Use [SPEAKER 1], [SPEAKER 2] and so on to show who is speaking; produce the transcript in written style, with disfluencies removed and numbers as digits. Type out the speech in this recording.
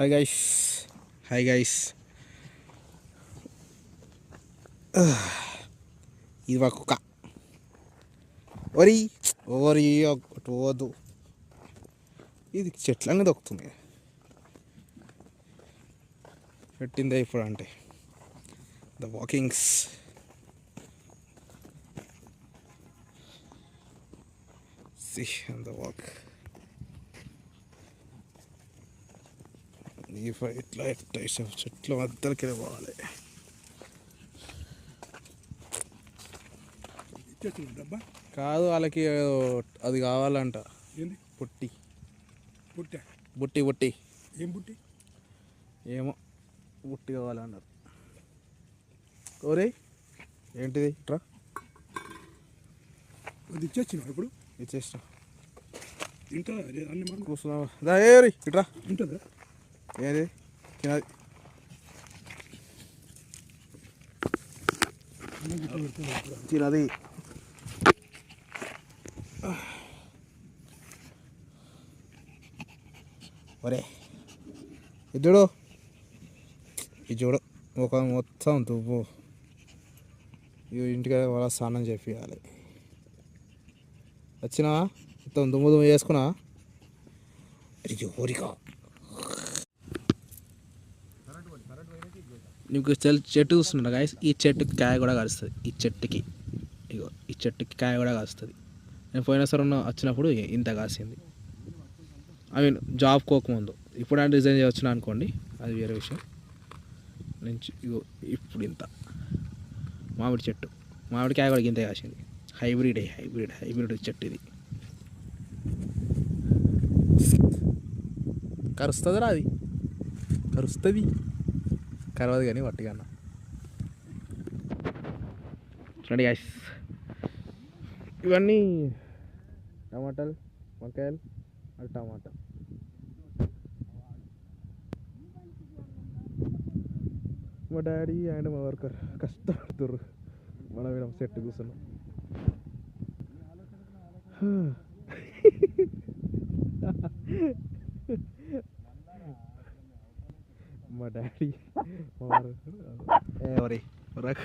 [SPEAKER 1] Hi guys hi guys ఇది మా కుక్క ఓరి ఓరి పోదు ఇది చెట్లన్నీ దొక్కుతుంది పెట్టిందే ఇప్పుడు అంటే the walkings see the walk ఇట్లా చెట్ల మధ్యలోకి పోవాలి. కాదు వాళ్ళకి అది కావాలంట. పుట్టి
[SPEAKER 2] పుట్ట
[SPEAKER 1] బుట్టి బుట్టి
[SPEAKER 2] ఏం పుట్టి
[SPEAKER 1] ఏమో బుట్టి కావాలన్నారు. ఓరే ఏంటిది ఇట్రా
[SPEAKER 2] అది ఇచ్చేచ్చినా ఇప్పుడు
[SPEAKER 1] ఇచ్చేసిన
[SPEAKER 2] ఇంట్లో అన్ని మనం
[SPEAKER 1] కూర్చున్నావా దా ఏరి ఇట్రా
[SPEAKER 2] ఉంటుందా
[SPEAKER 1] ఏది తినది తినది ఒరే ఇది చూడు ఇది చూడు ఒక మొత్తం దువ్వు ఇంటికి వాళ్ళ స్నానం చేపియాలి. వచ్చినావా మొత్తం దుమ్ము దుమ్ము చేసుకున్నా ఓరికా నీకు చెట్టు చూస్తున్నా గాయస్. ఈ చెట్టుకి కాయ కూడా కాస్తుంది. ఈ చెట్టుకి ఇగో ఈ చెట్టుకి కాయ కూడా కాస్తుంది. నేను పోయినసారి వచ్చినప్పుడు ఇంత కాసింది. ఐ మీన్ జాబ్ కోకముందు. ఇప్పుడు అంటే రిజైన్ చేయవచ్చునా అనుకోండి, అది వేరే విషయం. నేను ఇగో ఇప్పుడు ఇంత మామిడి చెట్టు, మామిడి కాయ కూడా ఇంత కాసింది. హైబ్రిడ్ చెట్టు ఇది. కరుస్తుందిరా అది, కరుస్తుంది. కరవదు కానీ వట్టిగా అన్న. చూడండి గాయస్, ఇవన్నీ టమాటాలు, వంకాయలు, అది టమాటా. మా డాడీ అండ్ మా వర్కర్ కష్టపడుతుర్రు. మనం ఇక్కడ సెట్ కూర్చున్నాం. మా డాడీ ఎవరి రక్